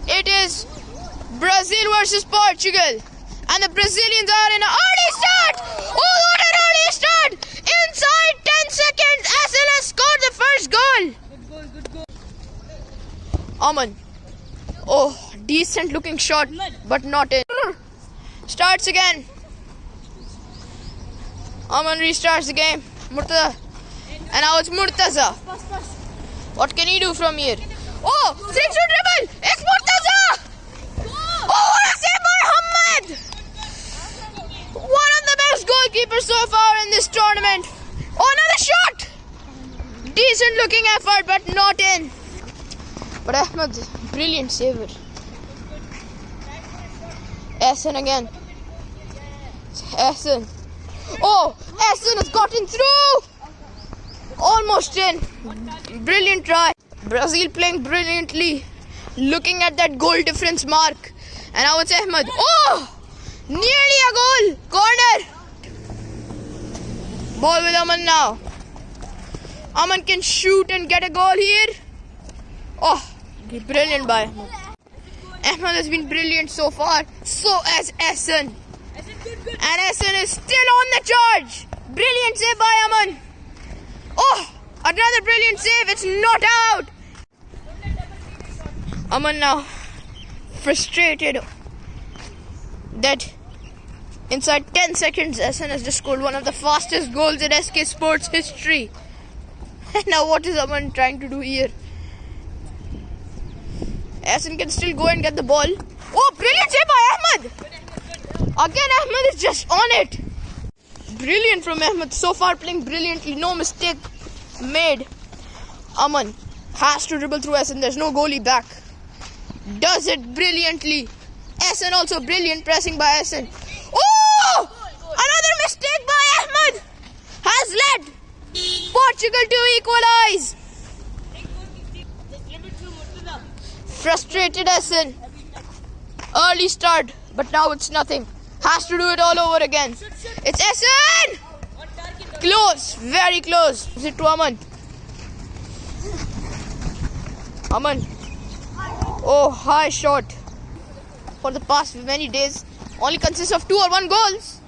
It is Brazil versus Portugal. And the Brazilians are in an early start. Oh, what an early start. Inside 10 seconds, SL has scored the first goal. Good goal. Aman. Oh, decent looking shot, but not in. Starts again. Aman restarts the game. Murtaza. And now it's Murtaza. What can he do from here? Oh, 6-2 dribble. It's Murtaza. Oh, what a save by Hamad. One of the best goalkeepers so far in this tournament. Oh, another shot. Decent looking effort, but not in. But Ahmed, brilliant saver. Ehsan again. Ehsan. Oh, Ehsan has gotten through. Almost in. Brilliant try. Brazil playing brilliantly. Looking at that goal difference mark. And now it's Ahmed. Oh! Nearly a goal. Corner. Ball with Aman now. Aman can shoot and get a goal here. Oh, brilliant by Ahmed. Ahmed has been brilliant so far. So has Ehsan. And Ehsan is still on the charge. Brilliant save by Aman. Oh, another brilliant save. It's not out. Aman now frustrated that inside 10 seconds Ehsan has just scored one of the fastest goals in SK Sports history. Now what is Aman trying to do here? Ehsan can still go and get the ball. Oh, brilliant save by Ahmed. Again Ahmed is just on it. Brilliant from Ahmed. So far playing brilliantly. No mistake made. Aman has to dribble through Ehsan. There's no goalie back. Does it brilliantly. Ehsan also brilliant pressing by Ehsan. Oh! Another mistake by Ahmed has led Portugal to equalize. Frustrated Ehsan. Early start, but now it's nothing. Has to do it all over again. It's Ehsan! Close, very close. Is it to Aman? Aman. Oh, high shot. For the past many days, only consists of 2 or 1 goals.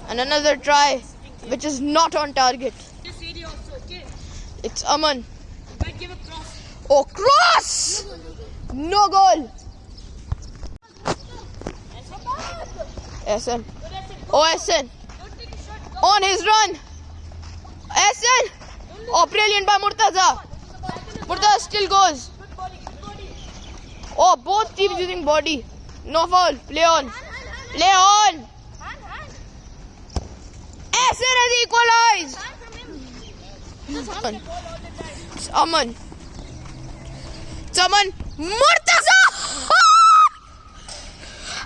And another try, which is not on target. It's Aman. Oh, cross! No goal. Ehsan. Oh, Ehsan. On his run. Ehsan. Oh, brilliant by Murtaza. Murtaza still goes. Oh, both teams using body. No foul. Play on. Play on. Ehsan has equalized. It's Aman. It's Aman. Murtaza!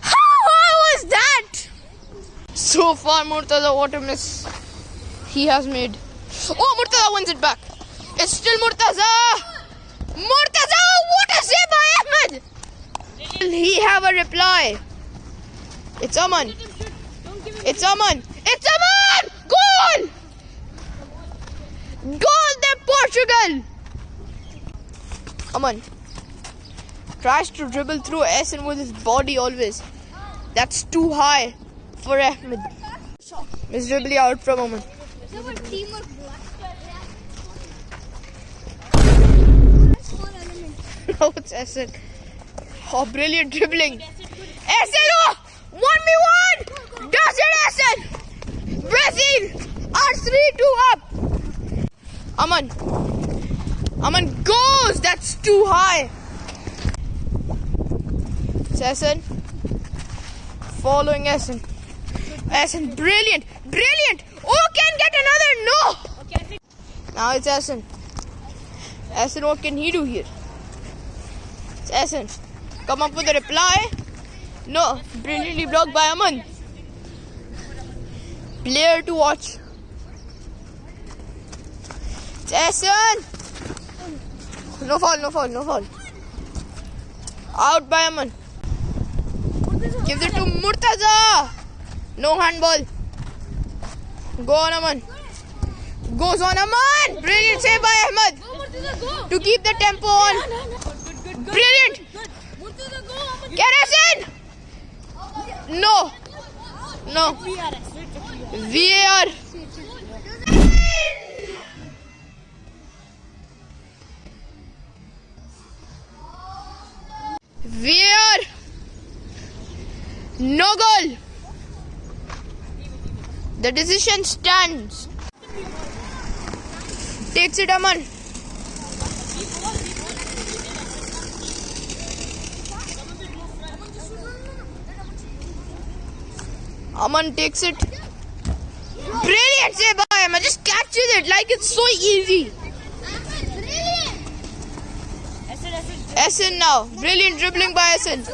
How was that? So far, Murtaza, what a miss he has made. Oh, Murtaza wins it back. It's still Murtaza. Murtaza, what a save by Ahmed. Will he have a reply? It's Aman. It's Aman. It's Aman! Goal! Goal, the Portugal. Aman tries to dribble through Ehsan with his body always. That's too high for Ahmed. Miserably out from Aman. Now it's Ehsan. Oh, brilliant dribbling. Ehsan, oh! 1v1! Does it, Ehsan? Brazil are 3-2 up. Aman goes. That's too high. It's Ehsan. Following Ehsan. Ehsan, brilliant. Oh, can get another. No. Now it's Ehsan. Ehsan, what can he do here? It's Ehsan. Come up with a reply. No. Brilliantly blocked by Aman. Player to watch. It's Ehsan. No foul. Out by Aman. Gives it to Murtaza. No handball. Go on Aman. Goes on Aman. Brilliant save by Ahmed. To keep the tempo on. Brilliant. No. VAR. VAR. No goal. The decision stands. Takes it, Aman. Aman takes it. Brilliant save by Aman. Just catches it like it's so easy. Essen now. Brilliant dribbling by Essen.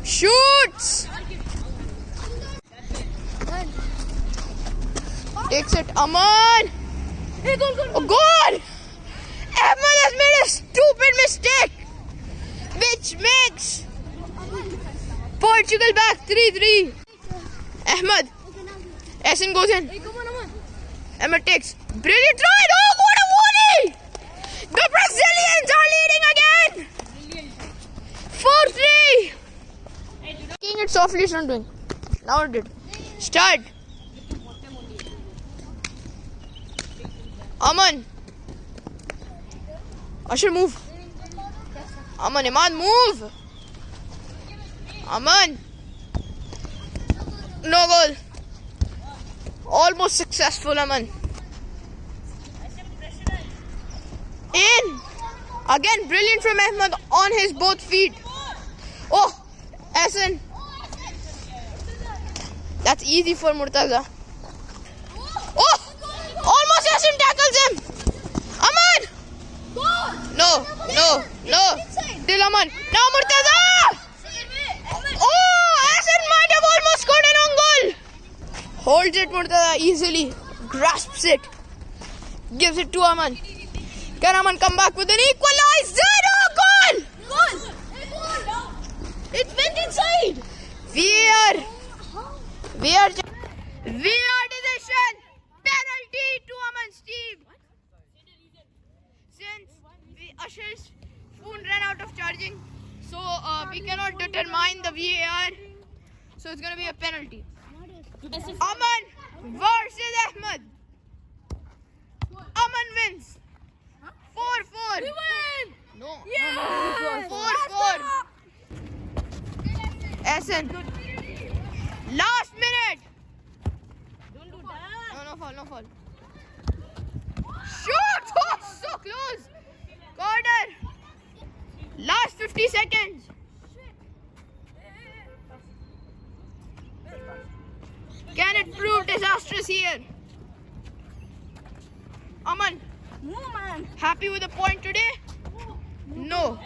Shoots. Takes it. Aman. A goal! Ahmed has made a stupid mistake, which makes Portugal back 3-3. Ahmed. Essen goes in. Ahmed takes. Brilliant run! Oh, what a volley! The Brazilians are leading again! 4-3. Taking it softly is not doing. Now it did. Start. Aman. Ashar, move. Aman, Iman, move. Aman. No goal. Almost successful, Aman. In. Again, brilliant from Ahmed on his both feet. Oh, Essen. That's easy for Murtaza. Oh, almost Essen tackles him. Aman. No. Still Aman. Now Murtaza. Oh, Essen might have almost scored an own goal. Holds it Murtaza easily. Grasps it. Gives it to Aman. Can Aman come back with an equalizer? Goal! It went inside. VAR decision. Penalty to Aman's team. Since Usher's phone ran out of charging, so we cannot determine the VAR. So it's gonna be a penalty. Aman versus Ahmed. Aman wins. 4-4. We win. No. Yeah. 4-4. Essen. Last minute. Don't do that. No foul. Shoot! Oh, so close. Corner. Last 50 seconds. Can it prove disastrous here? Aman. No, man. Happy with the point today? No.